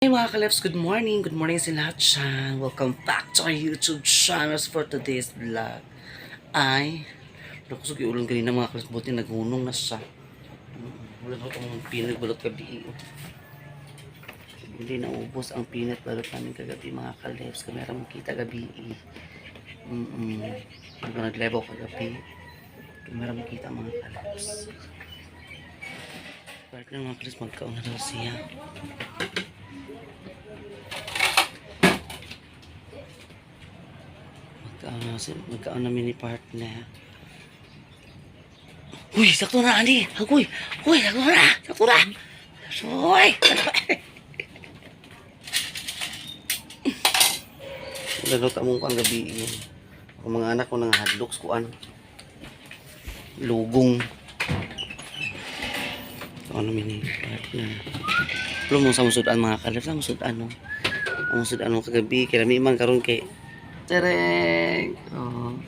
Hey mga kalefs, good morning! Good morning sa lahat dyan. Welcome back to our YouTube channels for today's vlog. Nakusog yung ulang kanina mga kalefs, buti naghunong na siya. Wala na akong peanut balot gabi. Hindi naubos ang peanut balot namin kagabi mga kalefs. Kamera mo kita gabi. Hindi ko naglevo kagabi. Kamera mo kita mga kalefs. Parang na mga kalefs, magkauna daw siya. Magkaon na mini partner. Uy, sakto na Andy. Uy, sakto na. Sakto na. Uy. Nalot among kang gabi. Ang mga anak ko nang hadloks kuan. Lugong. Ano mini partner. Pero mo sa musudan mga kalap, sa musudan no. Ang musudan mo kagabi kaya mi man karon kay Tereng. Oh.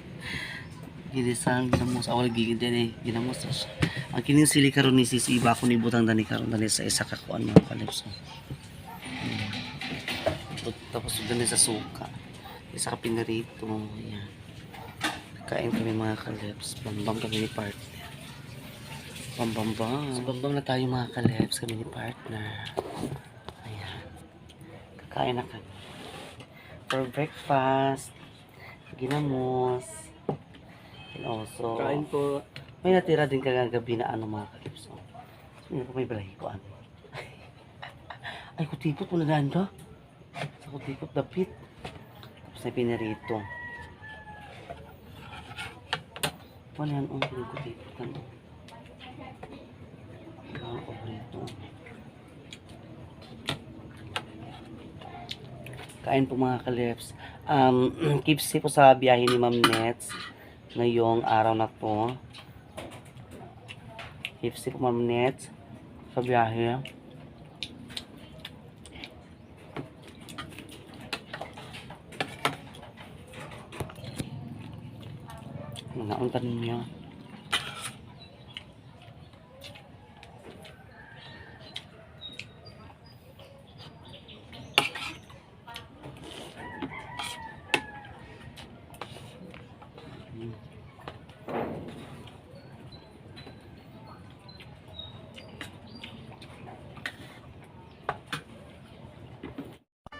Gilisan ginamos awal gigid din ginamos. Ang kining sili karon ni sisi iba ko ni butang dani karon dani sa isa ka kuan mga kalipso. Tapos dani sa suka. Isa ka pinarito. Ayan. Kain kami mga kalips. Bambang kami ni partner. Bambang. So, bambang na tayo mga kalips kami ni partner. Ayan. Kakain na kami. For breakfast, ginamos, and also, Kain po. may natira din kagagabi na ano mga kalips. Hindi ko may balahi ko ano. Ay, kutipot mo na daan ka. Sa kutipot, dapit. Tapos na pinarito. Wala yan, pinagkutipot ka no. Ang paborito. Kain po mga kalips. Keep safe po sa biyahe ni Ma'am Nets ngayong araw na to. Keep safe po Ma'am Nets sa biyahe. Nauntan niyo.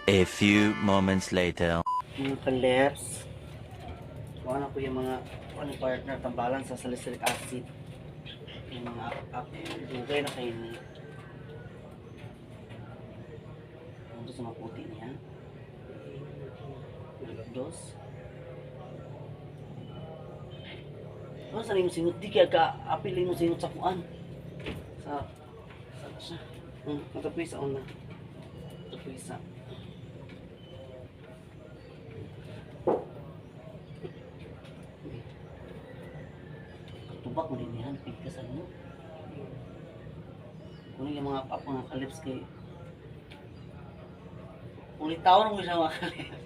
A few moments later. Mga kalips. Kuha na ko yung mga partner tambalan sa salicylic acid. Yung mga dugay na kayo ni. Ito sa mga puti niya. Dos. Ano sa rin mo singot? Di kaya ka-apilin mo singot sa kuan. Sa siya. Matapisa una. Matapisa. Tubak mo din yan. Pigkasan mo. Kung yung mga kalips kay ulit taon mo siya mga kalips.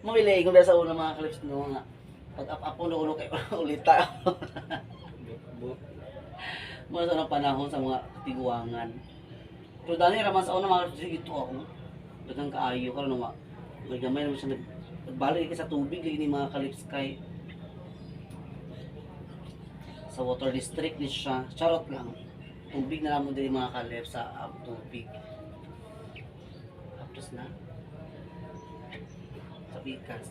Mawilay kung dahil sa una mga kalips no nga. Pag apapon na ulo kayo ulit taon. Mula sa panahon sa mga tiguangan. Pero dahil raman sa una mga kalips ito ako. Dagang kaayo ka no nga. May gamay naman siya nagbalik sa tubig ni mga kalips kay sa water district ni siya. Charot lang. Tubig na lang mo din mga kalips sa tubig. Tapos na. Sa bigas.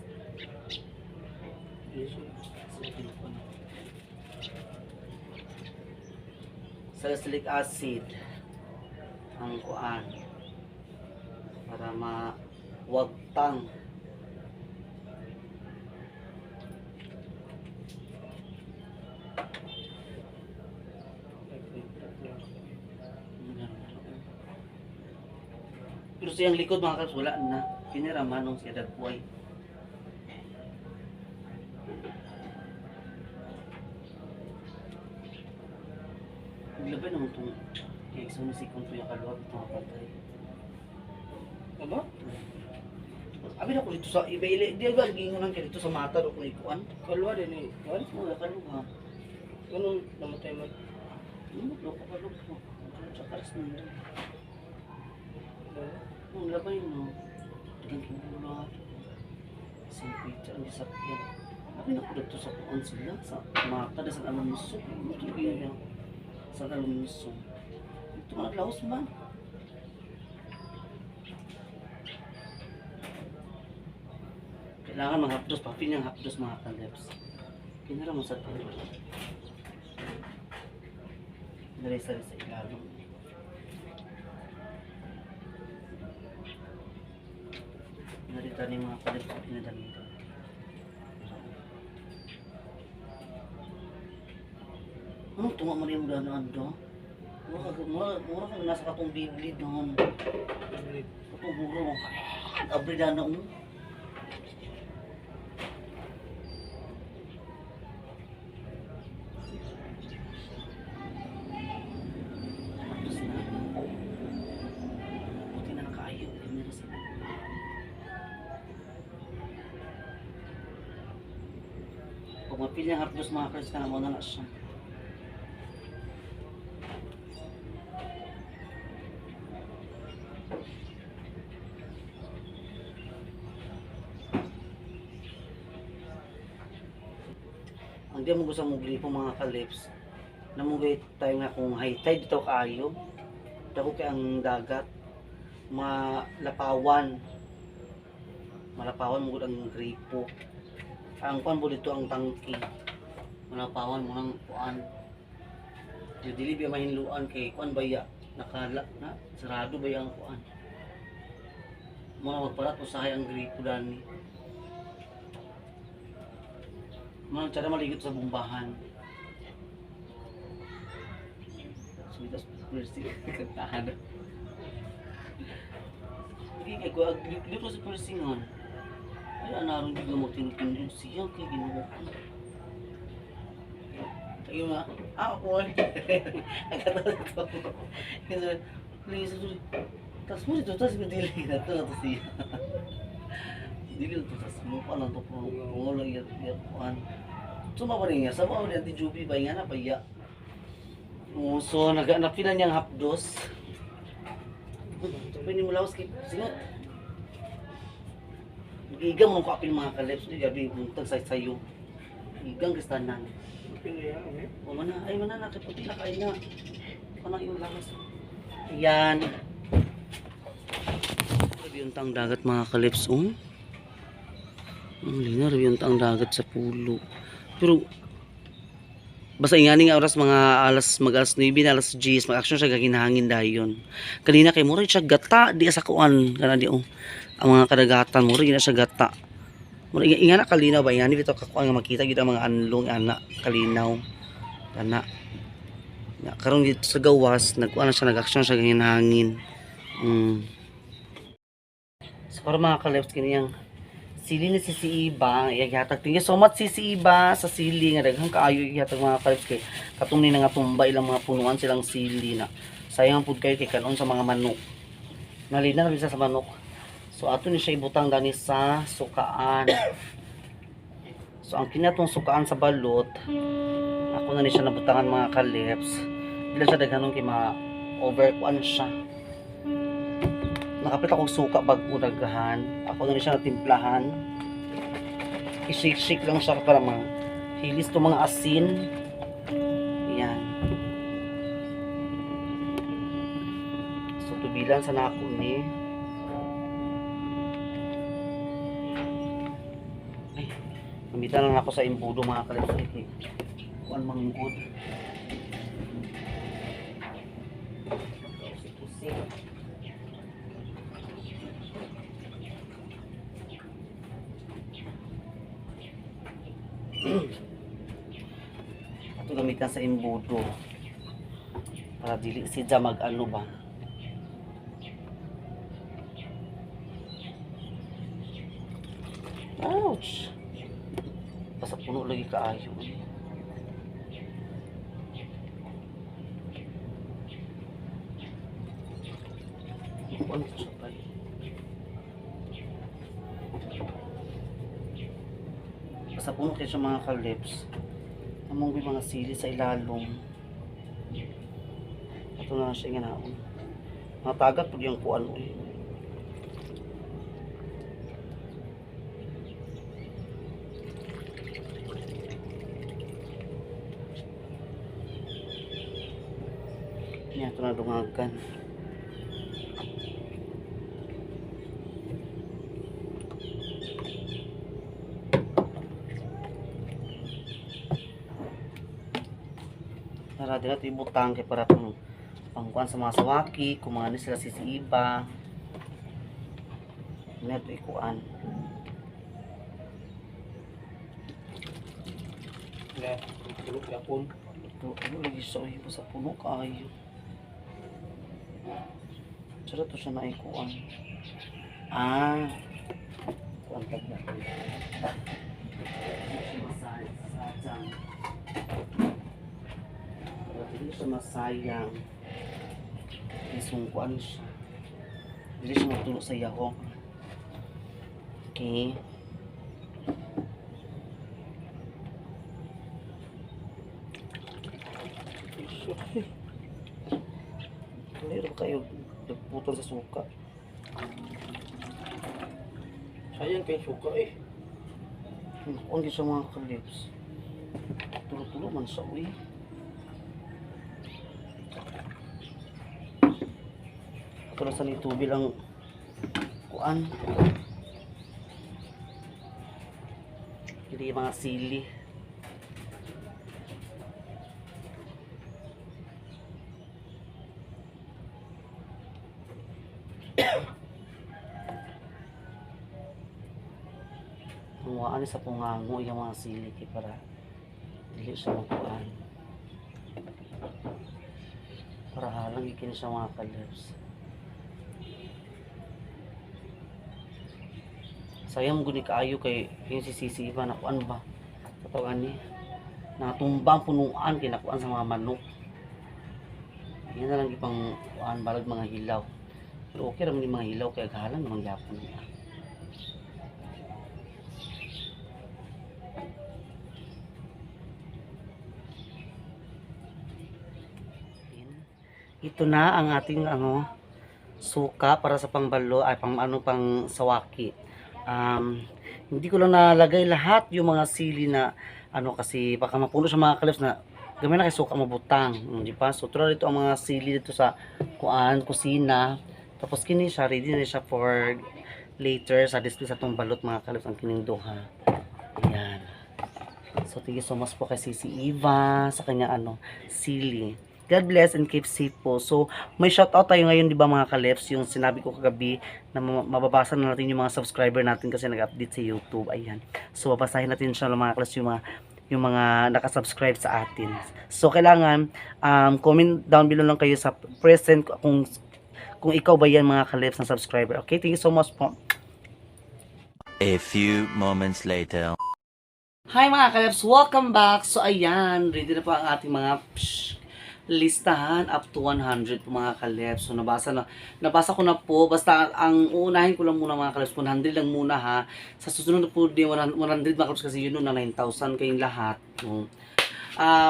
Salicylic acid ang kuan para mawagtang pero siyang likod mga kaps wala na kiniraman nung siya dagpuay. Laban naman itong kaya sa sikong ito yung kaluwag ito mga patay. Aba? Abi na ko dito sa iba-ili. Di ba gingunan ka dito sa mata o kung ikuan? Kalwa din eh. Kan? Oo, kaluwa. Ganun namatay mo. Kapalok. Tsakaras mo na. Ang labay no. Dagang kinulang. St. Peter, ang disapyan. Sabi na ko dito sa puan sila. Sa mata na sa alumso. Ito iya sa alumso. Ito mga laos man. Kailangan mga hapdos. Papin yung hapdos mga kaleps. Kinara mo sa tulo. Nalisa sa ilalong. Narita ni mga kaleps sa pinadalita. Ano tunga mo rin mo daan do? Mura ka nasa katong bibli doon. Katong mura mo ka. Abri daan na mo. Tapos na. Buti na nakaayo. Hindi na sila. Pag mapili ang hapdos mga kaleps ka na mo na siya. Ang di mo gusto mong gripo mga kalips, namugay tayo nga kung high tide dito kaayo, dako kay ang dagat, malapawan mo ang gripo. Ang kuan mo dito ang tangki, malapawan mo ng kuan. Dili ba mahinluan kay kuan baya, nakala na sarado ba ang kuan. Mo magparat usahay ang gripo dani. Mga tsara maligit sa bumbahan. Sumitas persi kantahan. Hindi kay ko dito sa persingon. Ay anaron di mo tinutindin siya kay Ginoo. Ayun nga. Ako. Agad-agad. Kasi please tas mo dito tas dili na to siya. Dili to tas mo pa lang to pungol iya kuan. Suma pa niya, sa mga ulit ni Juby ba nga na pa iya. So, napila niyang hapdos. Pwede mo lawas kay singot. Igang mo ko apil mga kaleps, di gabi mong tagsay-sayo. Igang kristanan. O mana, ay mana na, kaputi na kain na. Panang yung lawas. Ayan. Rabi yung tang dagat mga kaleps, Ang lina, rabi yung tang dagat sa pulo. Pero basta ingani nga oras mga alas 9 na alas 10 mag-action siya gaginahangin dayon. Kanina kay mura siya gata di sa kuan kana di ang mga kadagatan mura gina siya gata. Mura ingana kalinaw ba ingani bitaw ka kuan nga makita gid ang mga anlong ana kalinaw. Kana. Ya karon dito sa gawas nagkuan siya nag-action siya gaginahangin. So para mga kaleps kiniyang sili ni si Iba, ihatag thank you so much si Iba sa sili nga daghang kaayo ihatag mga kalips kay katong ni nga tumba ilang mga punuan silang sili na. Sayang pud kayo kay kanon sa mga manok. Nalina na bisa sa manok. So ato ni siya ibutang gani sa sukaan. So ang kinatong sukaan sa balot, ako na ni siya nabutangan mga kalips. Dila siya daghanon kay over kuan siya. Nakapit akong suka bago daghan. Ako na rin siya natimplahan. I-shake-shake lang siya para hilis to mga asin. Ayan. So tubilan sa nako ni. Ay, gamitan lang ako sa imbudo mga kalipsik eh. Kuan manggod. Ito gamitan sa imbudo para dili siya mag-ano ba. Ouch! Basta puno lagi kaayo. Ano ito siya pa? Basta puno kayo siya mga kalips. Among mga sili sa ilalong. Ito na siya ginaon. Matagat pag yung kuan eh. Yan, ito na dungagan. Tara, dito ito ibutang kay para pangkuan sa mga sawaki, kung mga sila sisiiba. Ano ito ikuan. Nga, tulog yapon. Ito, ano lagi siya iba sa puno kayo. Sarap to siya na ikuan. Ah, kuan tag na. Masayang. Hindi siya masayang. Isungkuan siya. Hindi siya matulog sa yahong. Okay. Meron kayo nagputol sa suka. Sayang kayo suka eh. Kung di siya mga kalips. Tulo-tulo man siya, uy. Ito na sa nito bilang kuan. Hindi mga sili. Ang sa pungango yung mga sili para dili siya makuan. Para halang ikin siya mga kalips. Sayang guni kaayo kay yung sisisiba na kuan ba. Katawa ni natumbang punuan kinakuan sa mga manok. Yan na lang ipang kuan balag mga hilaw. Pero okay raman yung mga hilaw kaya gahalang namang yapon niya. Ito na ang ating suka para sa pangbalo ay pang sawaki. Hindi ko lang nalagay lahat yung mga sili na kasi baka mapuno sa mga kalips na gamay na kay suka mabutang, di ba? So try dito ang mga sili dito sa kusina. Tapos kini siya ready na siya for later sa display sa tong balot mga kalips ang kining duha. Ayan. So thank you so much po kay Sisi Eva sa kanya sili. God bless and keep safe po. So, may shoutout tayo ngayon, di ba mga kalips? Yung sinabi ko kagabi na mababasa na natin yung mga subscriber natin kasi nag-update sa YouTube. Ayan. So, babasahin natin siya mga kalips yung mga nakasubscribe sa atin. So, kailangan comment down below lang kayo sa present kung ikaw ba yan mga kalips na subscriber. Okay? Thank you so much po. A few moments later. Hi mga kalips! Welcome back! So, ayan. Ready na po ang ating mga listahan up to 100 po mga kalips. So nabasa ko na po. Basta ang uunahin ko lang muna mga kalips, 100 lang muna ha. Sa susunod po din 100 mga kalips kasi yun na 9,000 kayong lahat. So,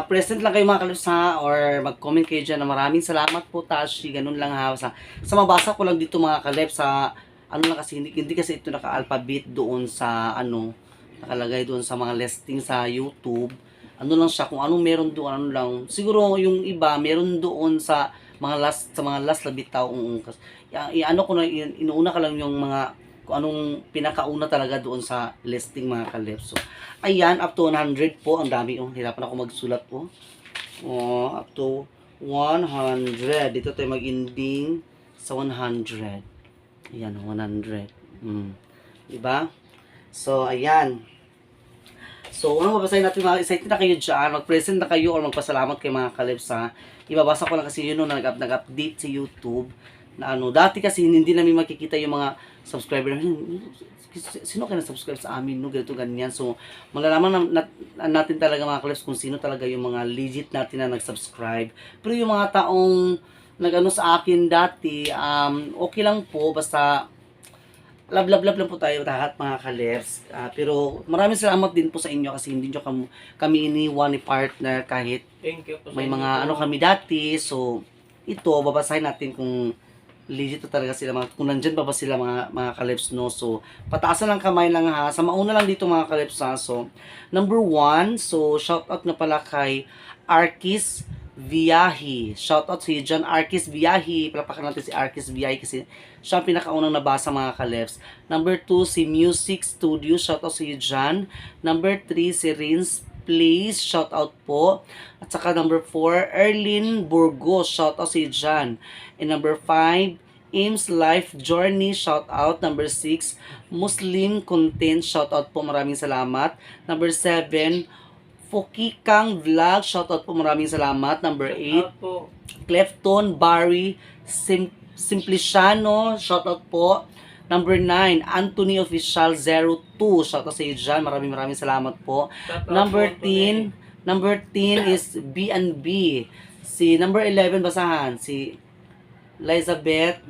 present lang kayo mga kalips ha, or mag-comment kayo dyan na maraming salamat po Tashi, ganun lang ha. Sa mabasa ko lang dito mga kalips sa lang kasi hindi kasi ito naka-alphabet doon sa nakalagay doon sa mga listing sa YouTube. Lang siya kung anong meron doon, lang. Siguro yung iba meron doon sa mga last na bitaw. Ko na inuuna ka lang yung mga kung anong pinakauna talaga doon sa listing mga kalips. So, ayan, up to 100 po. Ang dami. Hirapan ako magsulat po. Up to 100. Dito tayo mag-ending sa 100. Ayan, 100. Diba? So, ayan. So, mababasahin natin mga excited na kayo dyan, mag-present na kayo or magpasalamat kay mga kalips ha. Ibabasa ko lang kasi yun na nag-update sa YouTube na dati kasi hindi namin makikita yung mga subscriber namin. Sino kayo na-subscribe sa amin, ganito, ganyan. So, malalaman natin talaga mga kalips kung sino talaga yung mga legit natin na nag-subscribe. Pero yung mga taong sa akin dati, okay lang po, basta love lang po tayo lahat mga kalips. Pero maraming salamat din po sa inyo kasi hindi nyo kami iniwan ni partner kahit Thank you po sa may inyo mga po. kami dati. So, ito, babasahin natin kung legit na talaga sila, kung nandyan ba sila mga kalips, no? So, pataasan ng kamay lang ha. Sa mauna lang dito mga kalips ha. So, number 1, so, shout out na pala kay Arkis Viahi. Shout out si John Arkis Viahi. Palapakan natin si Arkis Viahi kasi siya ang pinakaunang nabasa mga kalips. Number 2, si Music Studio. Shout out si John. Number 3, si Rins Place, shout out po. At saka number 4, Erlin Burgos, shout out si John. And number 5, Ames Life Journey, shout out. Number 6, Muslim Content, shout out po, maraming salamat. Number 7, Fukikang Vlog, shout out po, maraming salamat. Number 8, Out po. Clefton Barry Simpliciano, shout out po. Number 9, Anthony Official 02. Shout out sa iyo dyan. Maraming salamat po. Shout out Number po, Anthony. 10, number 10 is B&B. Si number 11 basahan, si Elizabeth.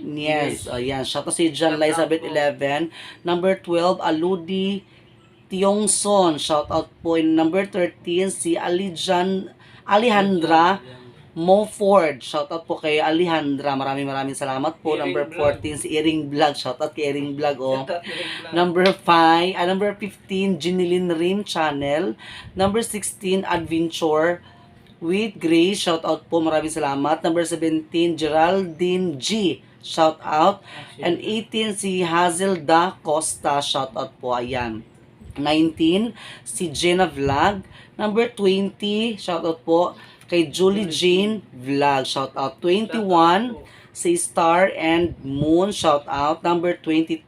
Yes, ayan. Shout out sa iyo dyan, Shout out Elizabeth po. 11. Number 12, Aludi Tiongson. Shout out po. And number 13, si Alejandra Moford, shoutout po kay Alejandra. Maraming salamat po. Iring Number Vlog. 14, si Iring Vlog. Shoutout kay Iring Vlog, oh. Shout out po rin. Number 15, Jinilin Rim Channel. Number 16, Adventure with Grace. Shoutout po. Maraming salamat. Number 17, Geraldine G. Shoutout. And 18, si Hazel Da Costa. Shoutout po. Ayan. 19, si Jenna Vlog. Number 20, shoutout po kay Julie Jane Vlog, shout out. 21, si Star and Moon, shout out. Number 22,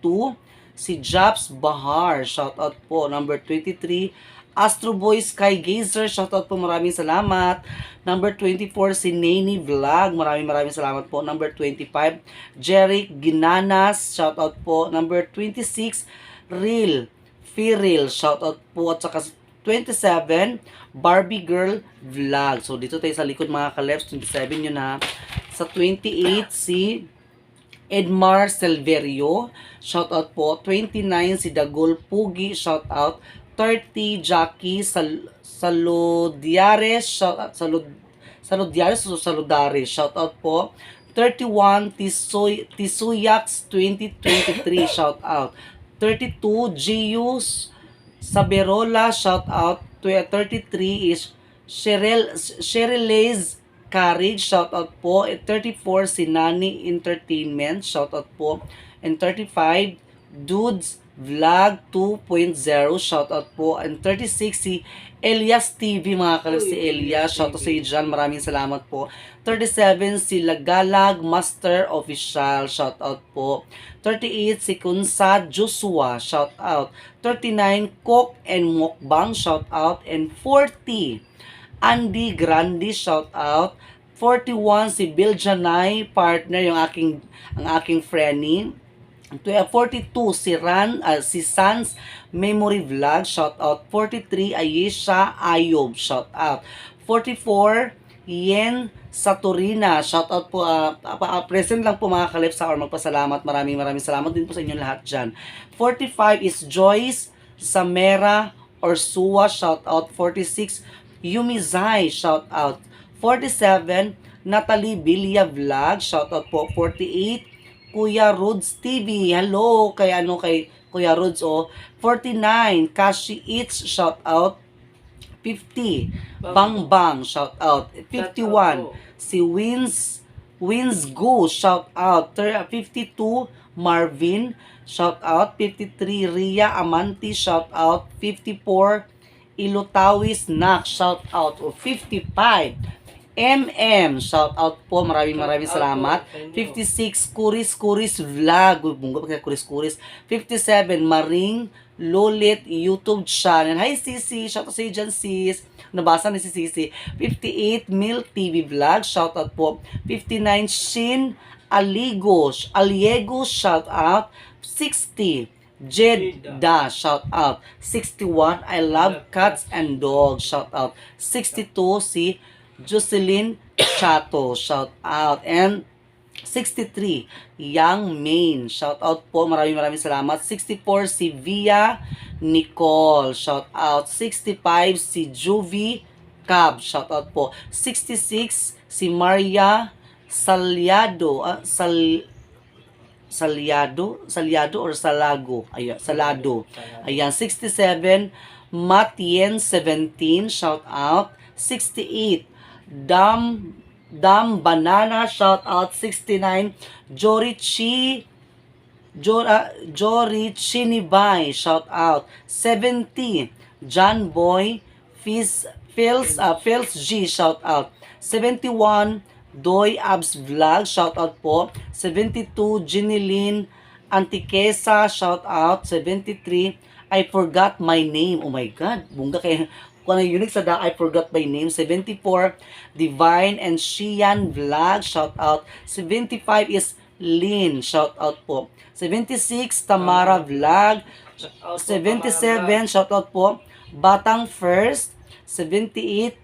si Japs Bahar, shout out po. Number 23, Astro Boy Sky Gazer, shout out po, maraming salamat. Number 24, si Nani Vlog, maraming salamat po. Number 25, Jeric Ginanas, shout out po. Number 26, Firil, shout out po. At saka 27, Barbie Girl Vlog. So, dito tayo sa likod mga kaleps. 27 yun ha. Sa 28, si Edmar Silverio. Shout out po. 29, si Dagol Pugi. Shout out. 30, Jackie Salodiares. Shout out. Salodiares o Saludares. Shout out po. 31, Tisuyax 2023. Shout out. 32, Gius Saberola, shout out. 33 is Sherilaiz Courage, shout out po. 34, si Nani Entertainment, shout out po. And 35, Dudes Vlog 2.0, shout out po. And 36, si Elias TV, mga kalas, si Elias, shout out sa iyo dyan, maraming salamat po. 37, si Lagalag Master Official, shout out po. 38, si Kunsad Joshua, shout out. 39, Cook and Mukbang, shout out. And 40, Andy Grande, shout out. 41, si Bill Janay, partner, ang aking friendly. 42, si Sans Memory Vlog, shout out. 43, Ayesha Ayob, shout out. 44, Yen Saturina, shout out po. Present lang po mga kalipsa or magpasalamat. Maraming salamat din po sa inyo lahat dyan. 45 is Joyce Samera Orsua, shout out. 46, Yumi Zai, shout out. 47, Natalie Bilia Vlog, shout out po. 48, Kuya Rods TV, hello kay Kuya Rods, oh. 49, Kashi Eats, shout out. 50, Bang, shout out. 51, si Wins Go, shout out. 52, Marvin, shout out. 53, Ria Amanti, shout out. 54, Ilotawis Nak, shout out. 55, shout out po, maraming salamat. 56, Kuris Vlog, bunga pa kaya Kuris. 57, Maring Lolit YouTube channel. Hi Sisi, shout out sa iyo dyan sis. Nabasa ni si Sisi. 58, Mil TV Vlog, shout out po. 59, Shin Aliego, shout out. 60, Jeddah, shout out. 61, I love cats and dogs, shout out. 62, si Jocelyn Chato, shout out. And 63, Young Main, shout out po, maraming salamat. 64, si Via Nicole, shout out. 65, si Juvie Cab, shout out po. 66, si Maria Salyado, Salyado or Salago. Ayan, Salado. Ayan, 67. Matien, 17. Shout out. 68. Dam Banana. Shout out. 69. Jory Chinibay. Shout out. 70. John Boy. Phils G. Shout out. 71. Doy Abs Vlog, shout out po. 72, Ginilyn Antiquesa, shout out. 73, I forgot my name. Oh my God, bunga kaya kung ano unique sa I forgot my name. 74, Divine and Shian Vlog, shout out. 75 is Lynn, shout out po. 76, Tamara Vlog. 77, shout out po. Batang First. 78,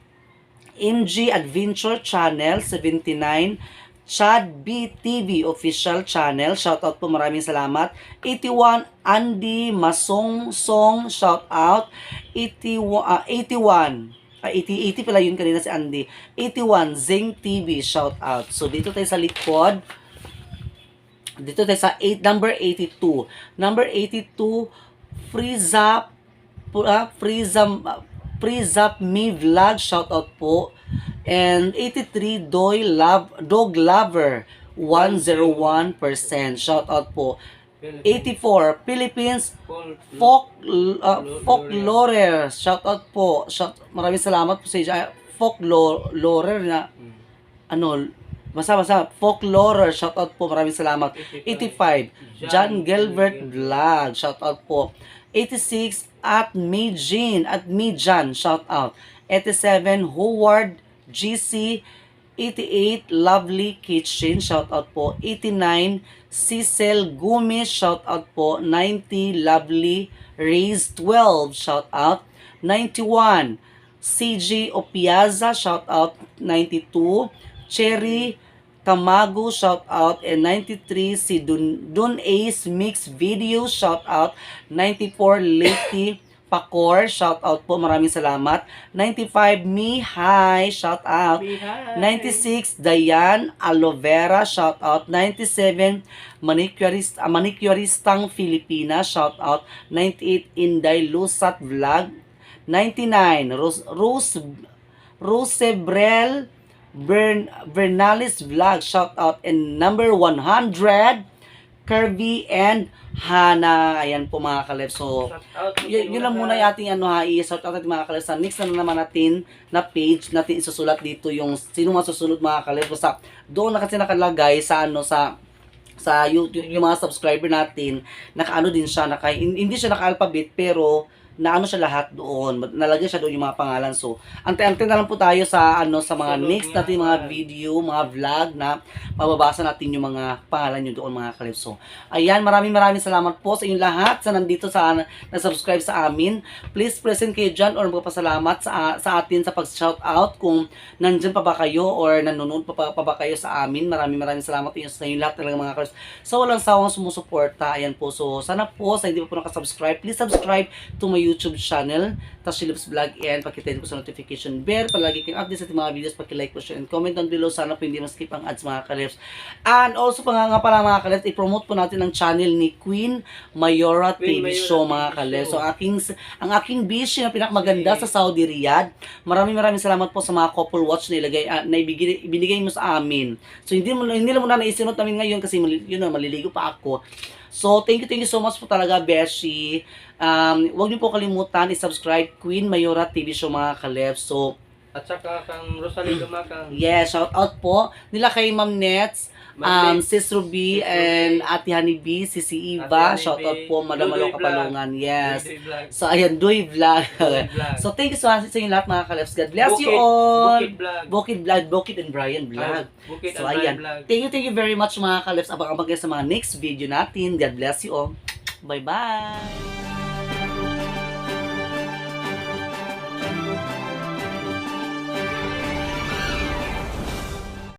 MG Adventure Channel. 79, Chad BTV Official Channel. Shoutout po, maraming salamat. 81, Andy Masong Song. Shoutout. 81, 80 pala yun kanina si Andy. 81, Zing TV. Shoutout. So, dito tayo sa likod. Dito tayo sa number 82. Number 82, Freeze Up Me Vlog, shout out po. And 83, Dog Lover 101%, shout out po. 84, Philippines Folklore, shout out po. Maraming salamat po sa Folklore na basta Folklore, shout out po, maraming salamat. 85, John Gilbert Vlog, shout out po. 86, at Mijan, shout out. 87, Howard GC. 88, Lovely Kitchen, shout out po. 89, Cecil Gumis, shout out po. 90, Lovely Raise 12, shout out. 91, CG Opiaza, shout out. 92, Cherry Tamago, shout out. And 93, si Dun Ace Mix Video, shout out. 94, Leti Pacor, shout out po, maraming salamat. 95, Hi, shout out. 96, Dayan Alovera, shout out. 97, Manicuristang Filipina, shout out. 98, Inday Lusat Vlog. 99, Rosebrel Bernalis Vlog, shout out. And number 100, Kirby and Hana. Ayan po mga kaleb. So, yun lang muna yung ating i-shout out natin mga kaleb. Sa next na naman natin na page, natin isusulat dito yung sino masusunod mga kaleb. Basta doon na kasi nakalagay sa YouTube, yung mga subscriber natin, nakaano din siya, hindi siya naka-alphabet, pero na siya lahat doon. Nalagay siya doon yung mga pangalan. So, ante-ante na lang po tayo sa sa mga next natin mga video, mga vlog na mababasa natin yung mga pangalan nyo doon mga kalib. So, ayan, maraming salamat po sa inyong lahat sa nandito na-subscribe sa amin. Please present kayo dyan or magpapasalamat sa atin sa pag-shout out kung nandyan pa ba kayo or nanonood pa ba kayo sa amin. Maraming salamat sa inyong lahat talaga mga kalib. So, walang sawang sumusuporta. Ayan po. So, sana po sa hindi pa po nakasubscribe, please subscribe to my YouTube channel, Tashilip's Vlog, and pakitain po sa notification bell. Palagi kayong update sa ating mga videos, paki-like po, share, and comment down below. Sana po hindi ma-skip ang ads mga kalips. And also, nga pala mga kalips, i-promote po natin ang channel ni Queen Mayora TV Show mga kalips. So, ang aking bishi na pinakamaganda sa Saudi Riyadh. Maraming salamat po sa mga couple watch na ibinigay mo sa amin. So, hindi lang muna naisinot namin ngayon kasi maliligo pa ako. So, thank you so much po talaga, Beshi. Huwag niyo po kalimutan i-subscribe Queen Mayora TV Show mga kaleb. So, at saka kang Rosalie Lumakang. yes, shout out po nila kay Ma'am Nets, Sis Ruby, and Ate Honeybee, si Eva. Shout out po, Madam Malo Kapalungan. Yes. So, ayan, Doy Vlog. So, thank you so much sa inyo lahat mga kalebs. God bless you all. Bukid and Brian Vlog. So, ayan. Thank you very much mga kalebs. Abang-abang kayo sa mga next video natin. God bless you all. Bye-bye.